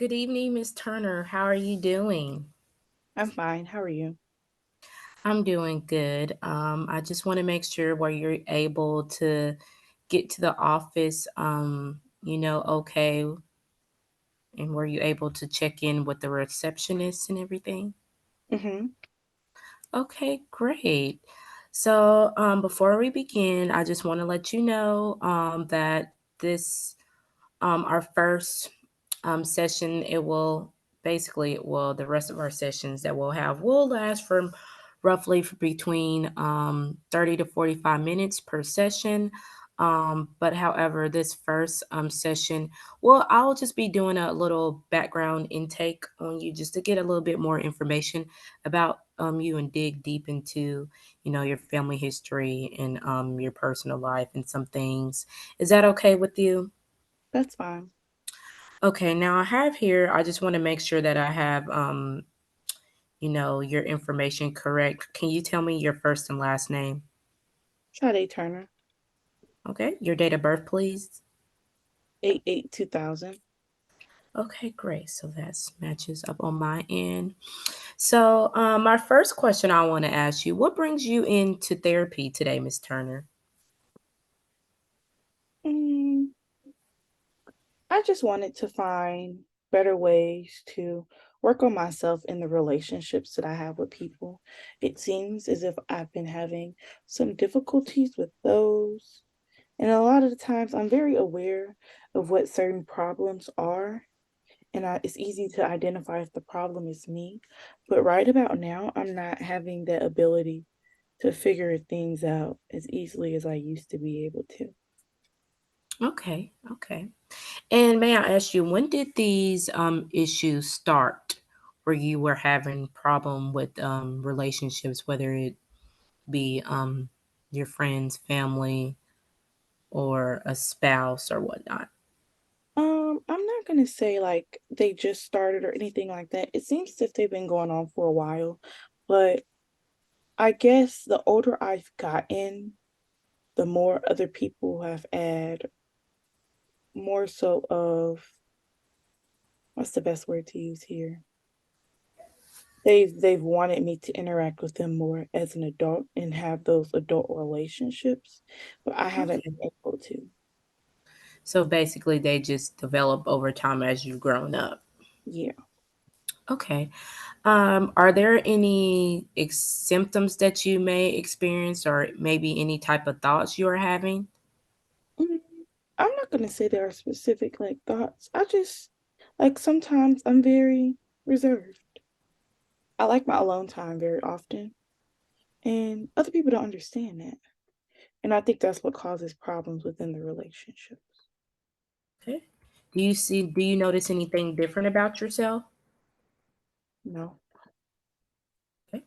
Good evening, Miss Turner. How are you doing? I'm fine. How are you? I'm doing good. I just want to make sure where you're able to get to the office, okay, and were you able to check in with the receptionist and everything? Hmm. Okay, great. So, before we begin, I just want to let you know that this our first session, it will basically, well, the rest of our sessions that we'll have will last from roughly for between 30 to 45 minutes per session. But however, this first session, well, I'll just be doing a little background intake on you just to get a little bit more information about you and dig deep into, your family history and your personal life and some things. Is that okay with you? That's fine. Okay, now I have here, I just want to make sure that I have, your information correct. Can you tell me your first and last name? Sade Turner, Okay, your date of birth, please. 8/8/2000. Okay, great. So that matches up on my end. So, my first question I want to ask you, what brings you into therapy today, Miss Turner? Mm, I just wanted to find better ways to work on myself in the relationships that I have with people. It seems as if I've been having some difficulties with those. And a lot of the times I'm very aware of what certain problems are. It's easy to identify if the problem is me. But right about now, I'm not having the ability to figure things out as easily as I used to be able to. Okay, okay. And may I ask you, when did these issues start where you were having problem with relationships, whether it be your friends, family, or a spouse or whatnot? I'm not gonna say like they just started or anything like that. It seems as if they've been going on for a while, but I guess the older I've gotten, the more other people have had more so of what's the best word to use here? They've wanted me to interact with them more as an adult and have those adult relationships, but I haven't Okay. been able to. So basically, they just develop over time as you've grown up. Yeah. Okay. Are there any symptoms that you may experience, or maybe any type of thoughts you are having? Mm, I'm not gonna say there are specific like thoughts. I just like sometimes I'm very reserved. I like my alone time very often, and other people don't understand that. And I think that's what causes problems within the relationships. Okay. Do you notice anything different about yourself? No. Okay.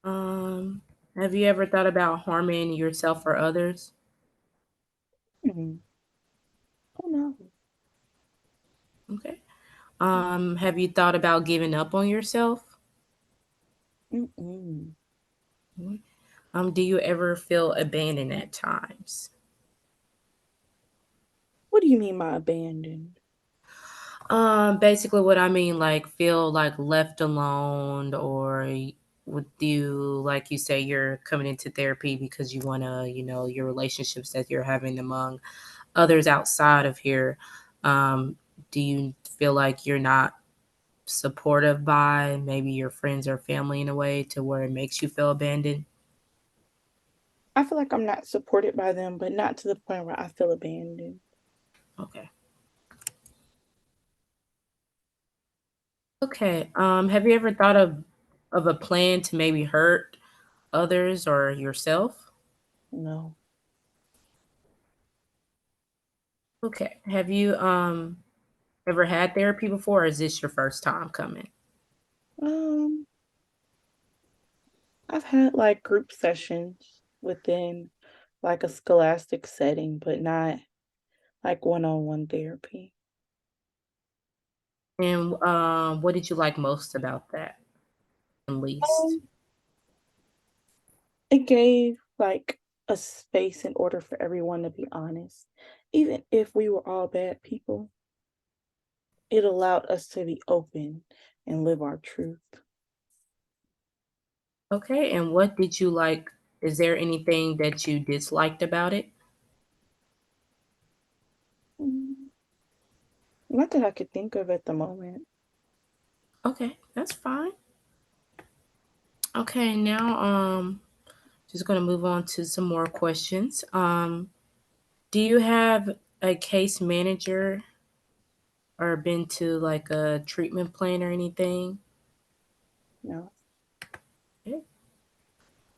Um, have you ever thought about harming yourself or others? Mm. Oh no. Okay. Have you thought about giving up on yourself? Mm-mm. Mhm. Do you ever feel abandoned at times? What do you mean by abandoned? Basically what I mean, like feel like left alone or with you, like you say, you're coming into therapy because you want to, your relationships that you're having among others outside of here. Um, do you feel like you're not supportive by maybe your friends or family in a way to where it makes you feel abandoned? I feel like I'm not supported by them, but not to the point where I feel abandoned. Okay. Okay. Have you ever thought of a plan to maybe hurt others or yourself? No. Okay. Have you ever had therapy before, or is this your first time coming? Um, I've had like group sessions within like a scholastic setting, but not like one-on-one therapy. And what did you like most about that and least? Um, it gave like a space in order for everyone to be honest, even if we were all bad people. it allowed us to be open and live our truth. Okay, and what did you like? Is there anything that you disliked about it? Mm, Not that I could think of at the moment. Okay, that's fine. Okay, now just gonna move on to some more questions. Do you have a case manager or been to like a treatment plan or anything? No, Okay.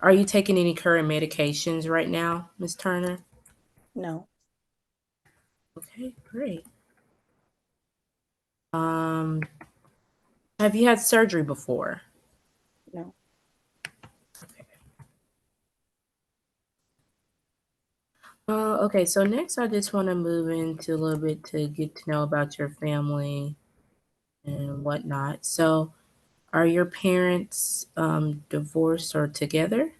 Are you taking any current medications right now, Miss Turner? no, Okay, great. Um, have you had surgery before? no. Okay. Okay, so next I just want to move into a little bit to get to know about your family and whatnot. So, are your parents divorced or together?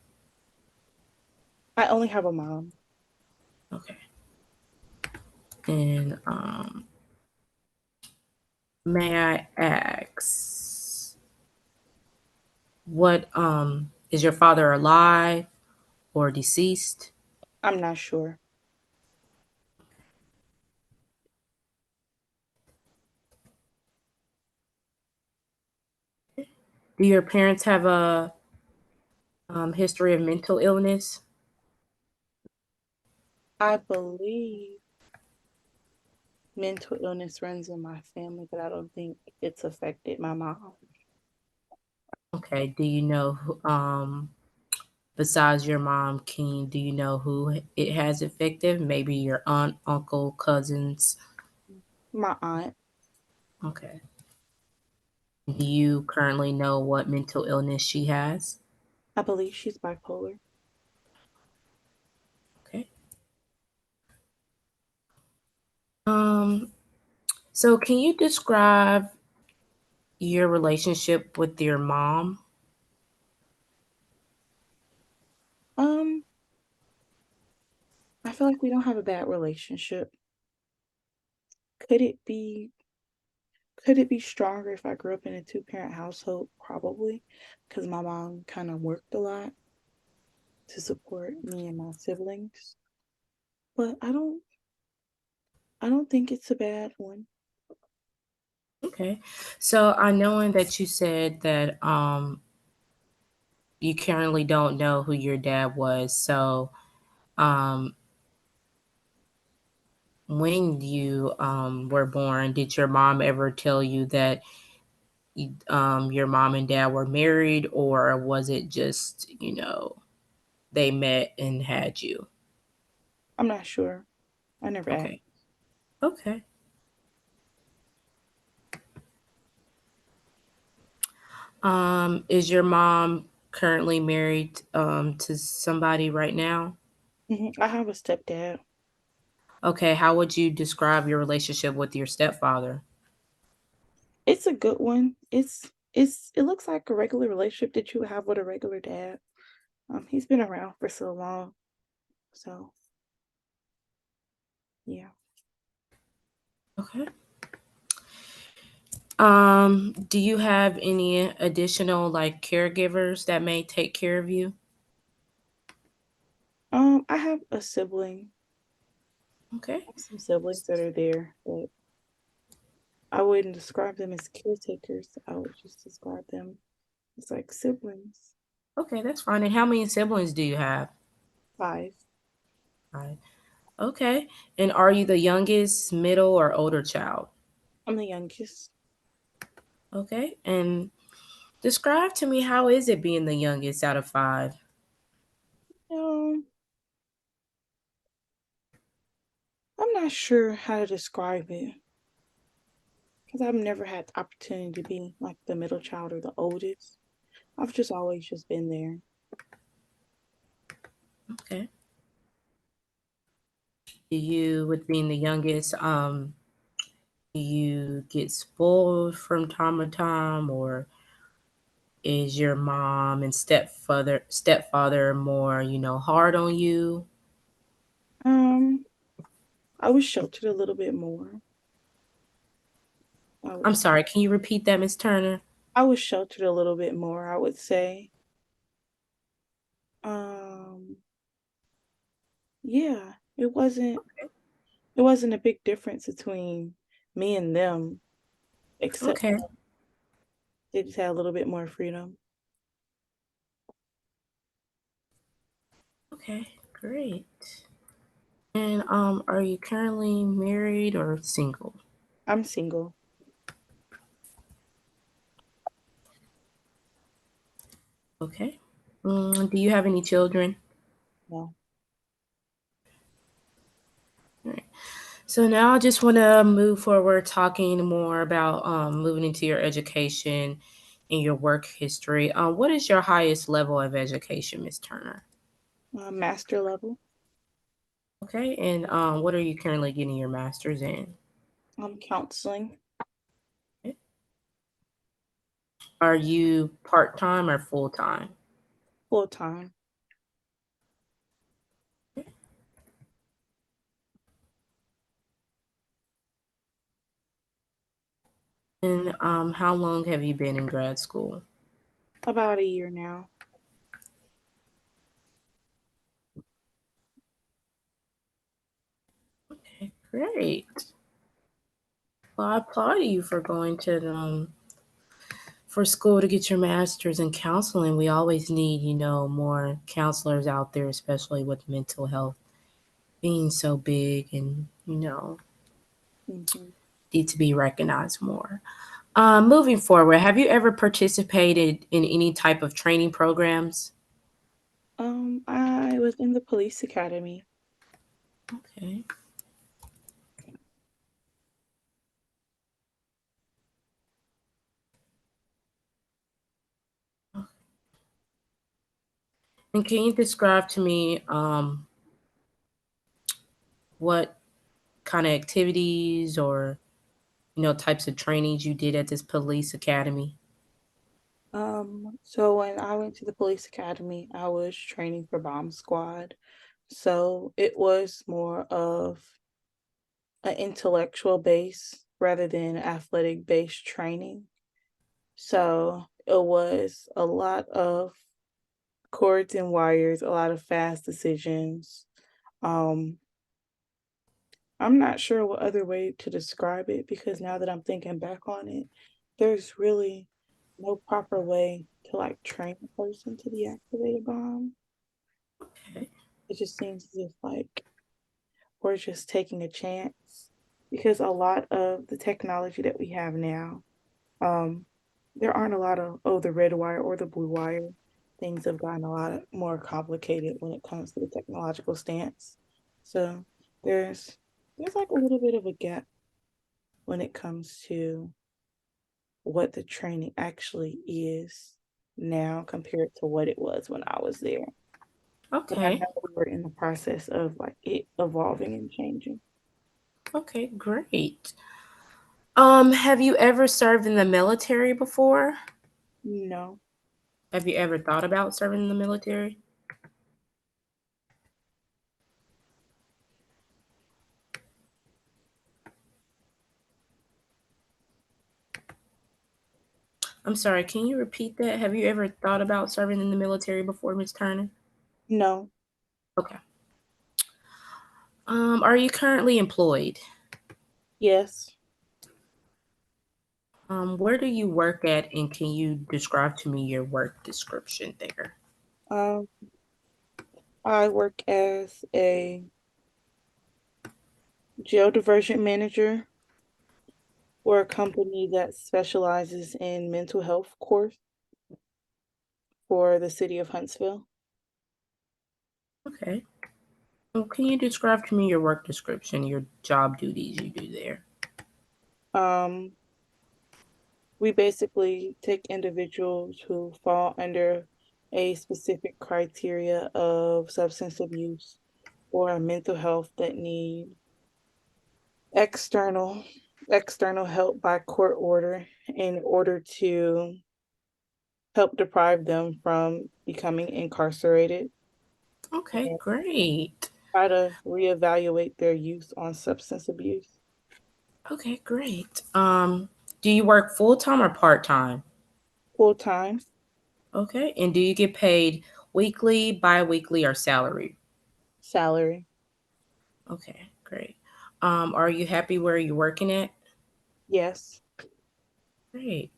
I only have a mom. Okay. And may I ask, what is your father alive or deceased? I'm not sure. Do your parents have a history of mental illness? I believe mental illness runs in my family, but I don't think it's affected my mom. Okay. Do you know besides your mom, King, do you know who it has affected? Maybe your aunt, uncle, cousins. My aunt, Okay. Do you currently know what mental illness she has? I believe she's bipolar. Okay. Um, so can you describe your relationship with your mom? Um, I feel like we don't have a bad relationship. Could it be could it be stronger if I grew up in a two-parent household? Probably, because my mom kind of worked a lot to support me and my siblings. But I don't think it's a bad one. Okay. So I knowing that you said that you currently don't know who your dad was. So um when you were born, did your mom ever tell you that your mom and dad were married, or was it just, they met and had you? I'm not sure. I never Okay. asked. Okay. Is your mom currently married to somebody right now? I have a stepdad. Okay, how would you describe your relationship with your stepfather? It's a good one. It looks like a regular relationship that you would have with a regular dad. He's been around for so long. So yeah. Okay. Do you have any additional like caregivers that may take care of you? I have a sibling. Okay. I have some siblings that are there, but I wouldn't describe them as caretakers. I would just describe them as like siblings. Okay, that's fine. And how many siblings do you have? 5. Right. Okay. And are you the youngest, middle, or older child? I'm the youngest. Okay. And describe to me, how is it being the youngest out of five? Um, I'm not sure how to describe it because I've never had the opportunity to be like the middle child or the oldest. I've just always just been there. Okay. Do you, with being the youngest, do you get spoiled from time to time, or is your mom and stepfather more, hard on you? Um, I was sheltered a little bit more. I I'm was sorry, can you repeat that, Miss Turner? I was sheltered a little bit more, I would say. Um, yeah, it wasn't a big difference between me and them, except Okay. they just had a little bit more freedom. Okay, great. And are you currently married or single? I'm single. Okay. Do you have any children? No. All right. So now I just want to move forward talking more about moving into your education and your work history. What is your highest level of education, Miss Turner? Master level. Okay, and what are you currently getting your master's in? Counseling Okay. Are you part time or full time? full time. And how long have you been in grad school? About a year now. Okay, great. Well, I applaud you for going to for school to get your master's in counseling. We always need, more counselors out there, especially with mental health being so big and, Hmm. need to be recognized more. Moving forward, have you ever participated in any type of training programs? I was in the police academy. Okay. And can you describe to me what kind of activities or, types of trainings you did at this police academy? So when I went to the police academy, I was training for bomb squad. So it was more of an intellectual base rather than athletic based training. So it was a lot of cords and wires, a lot of fast decisions. Um, I'm not sure what other way to describe it because now that I'm thinking back on it, there's really no proper way to like train a person to deactivate a bomb. Okay. It just seems as if like we're just taking a chance because a lot of the technology that we have now, um, there aren't a lot of, oh, the red wire or the blue wire. Things have gotten a lot more complicated when it comes to the technological stance. So there's there's like a little bit of a gap when it comes to what the training actually is now compared to what it was when I was there. But I Okay. know we're in the process of like it evolving and changing. Okay, great. Have you ever served in the military before? No. Have you ever thought about serving in the military? I'm sorry, can you repeat that? Have you ever thought about serving in the military before, Miss Turner? No. Okay. Are you currently employed? Yes. Where do you work at, and can you describe to me your work description there? Um, I work as a jail diversion manager for a company that specializes in mental health course for the city of Huntsville. Okay. Well, can you describe to me your work description, your job duties you do there? Um, we basically take individuals who fall under a specific criteria of substance abuse or mental health that need external external help by court order in order to help deprive them from becoming incarcerated Okay, and great. try to reevaluate their use on substance abuse. Okay, great. Do you work full time or part time? Full time. Okay. And do you get paid weekly, bi weekly, or salary? Salary. Okay, great. Are you happy where you're working at? Yes. Great.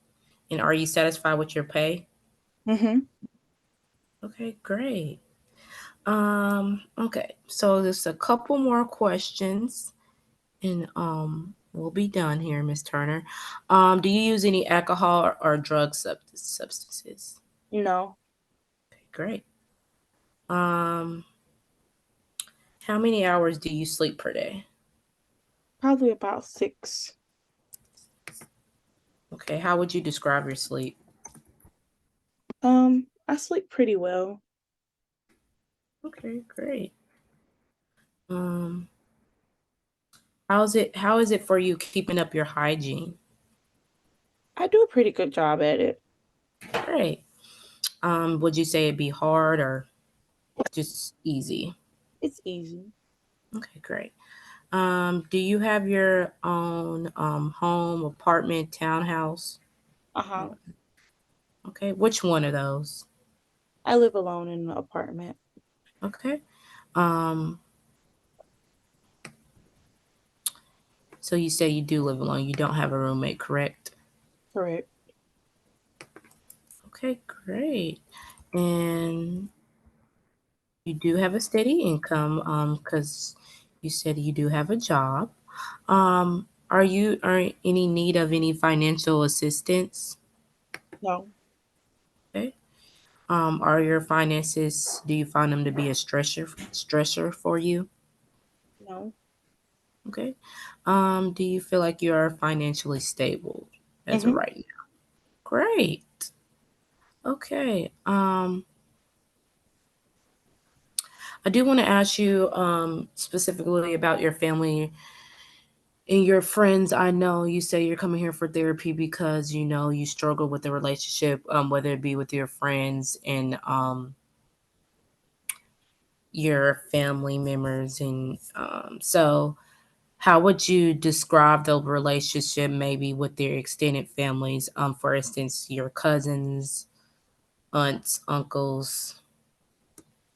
And are you satisfied with your pay? Mm-hmm. Okay, great. Okay, so there's a couple more questions and we'll be done here, Miss Turner. Do you use any alcohol or drug substances? No. Okay, great. Um, how many hours do you sleep per day? Probably about 6. Okay, how would you describe your sleep? I sleep pretty well. Okay, great. Um, how is it for you keeping up your hygiene? I do a pretty good job at it. Great. Would you say it'd be hard or just easy? It's easy. Okay, great. Do you have your own home, apartment, townhouse? Uh-huh. Or- Okay, which one of those? I live alone in an apartment. Okay. Um, so you say you do live alone. You don't have a roommate, correct? Correct. Okay, great. And you do have a steady income, because you said you do have a job. Are you are any need of any financial assistance? No. Okay. Are your finances, do you find them to be a stressor for you? No. Okay. Do you feel like you are financially stable as of Mm-hmm. right now? Great. Okay. I do want to ask you specifically about your family and your friends. I know you say you're coming here for therapy because you know you struggle with the relationship, whether it be with your friends and your family members, and so how would you describe the relationship maybe with their extended families? For instance, your cousins, aunts, uncles.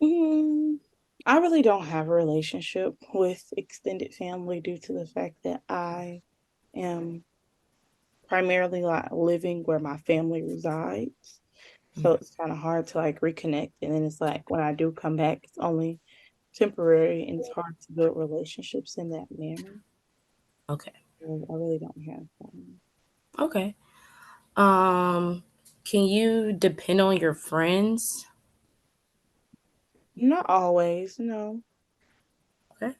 Mm, I really don't have a relationship with extended family due to the fact that I am primarily like living where my family resides. Mm, So it's kind of hard to like reconnect. And then it's like when I do come back, it's only temporary and it's hard to build relationships in that manner. okay. So I really don't have one. Okay. Um, can you depend on your friends? Not always, no. Okay.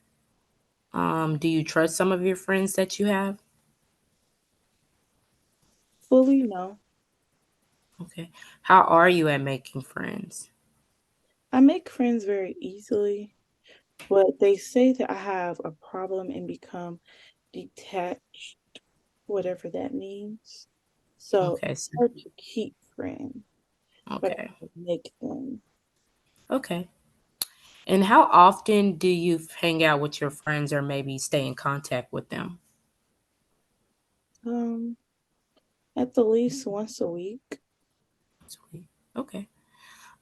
Do you trust some of your friends that you have? Fully, no. Okay. How are you at making friends? I make friends very easily, but they say that I have a problem and become detached, whatever that means. So Okay. it's hard to keep friends, but I Okay. can make them. Okay. And how often do you hang out with your friends or maybe stay in contact with them? Um, at the least once a week. Sweet. Okay.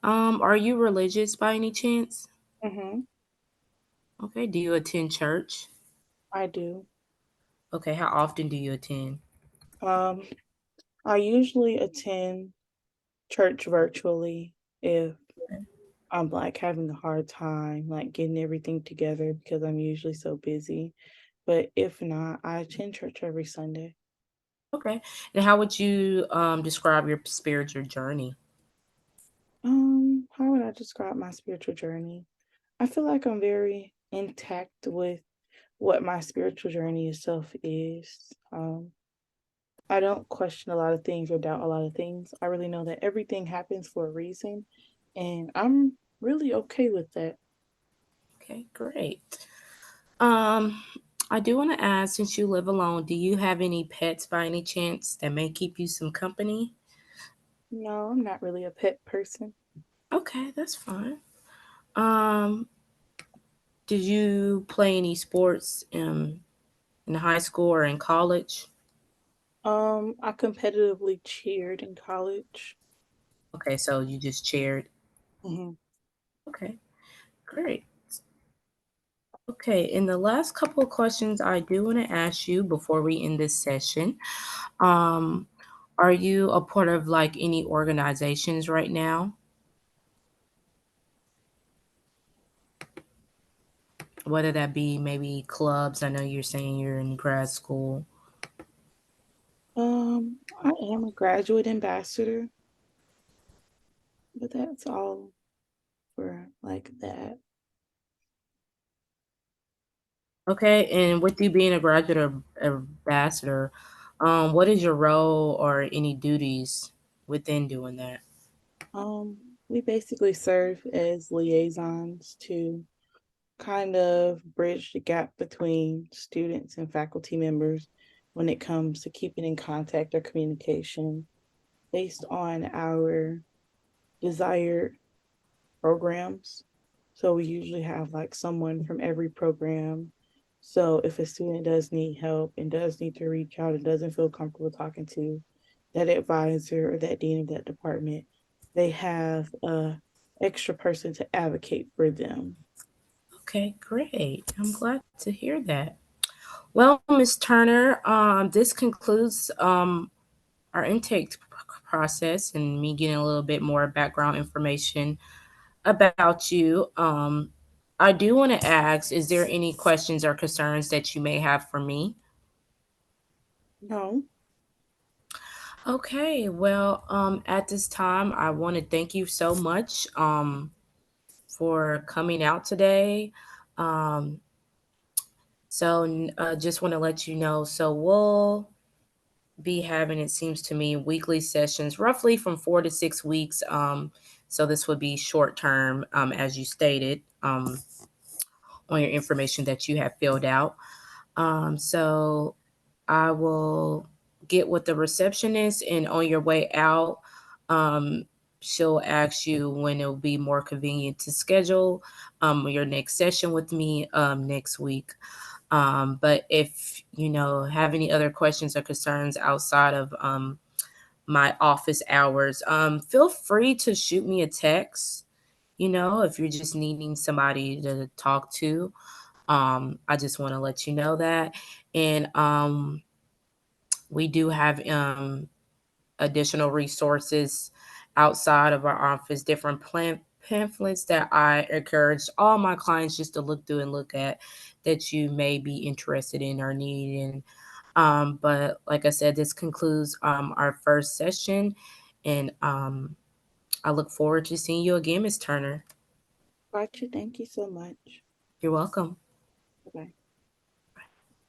Are you religious by any chance? Mm-hmm. Okay. Do you attend church? I do. Okay. How often do you attend? Um, I usually attend church virtually if I'm like having a hard time like getting everything together because I'm usually so busy. But if not, I attend church every Sunday. Okay. And how would you describe your spiritual journey? How would I describe my spiritual journey? I feel like I'm very intact with what my spiritual journey itself is. I don't question a lot of things or doubt a lot of things. I really know that everything happens for a reason, and I'm really okay with that. Okay, great. Um, I do want to ask, since you live alone, do you have any pets by any chance that may keep you some company? No, I'm not really a pet person. Okay, that's fine. Um, did you play any sports in high school or in college? I competitively cheered in college. Okay, so you just chaired. Hmm. Okay, great. Okay, in the last couple of questions I do want to ask you before we end this session, um, are you a part of like any organizations right now? Whether that be maybe clubs. I know you're saying you're in grad school. I am a graduate ambassador, but that's all for like that. Okay, and with you being a graduate ambassador, what is your role or any duties within doing that? We basically serve as liaisons to kind of bridge the gap between students and faculty members when it comes to keeping in contact or communication based on our desired programs. So we usually have like someone from every program. So if a student does need help and does need to reach out and doesn't feel comfortable talking to that advisor or that dean of that department, they have a extra person to advocate for them. Okay, great. I'm glad to hear that. Well, Miss Turner, this concludes our intake process and me getting a little bit more background information about you. I do want to ask, is there any questions or concerns that you may have for me? No, Okay, well, at this time, I want to thank you so much for coming out today. Um, just want to let you know. So we'll be having, it seems to me, weekly sessions, roughly from 4 to 6 weeks. So this would be short term, as you stated on your information that you have filled out. So I will get with the receptionist, and on your way out, um, she'll ask you when it will be more convenient to schedule your next session with me next week. But if you know have any other questions or concerns outside of my office hours, feel free to shoot me a text. You know, if you're just needing somebody to talk to, I just want to let you know that. And we do have additional resources outside of our office, different pamphlets that I encourage all my clients just to look through and look at that you may be interested in or needing. But like I said, this concludes our first session, and I look forward to seeing you again, Miss Turner. gotcha. Thank you so much. You're welcome. Bye bye.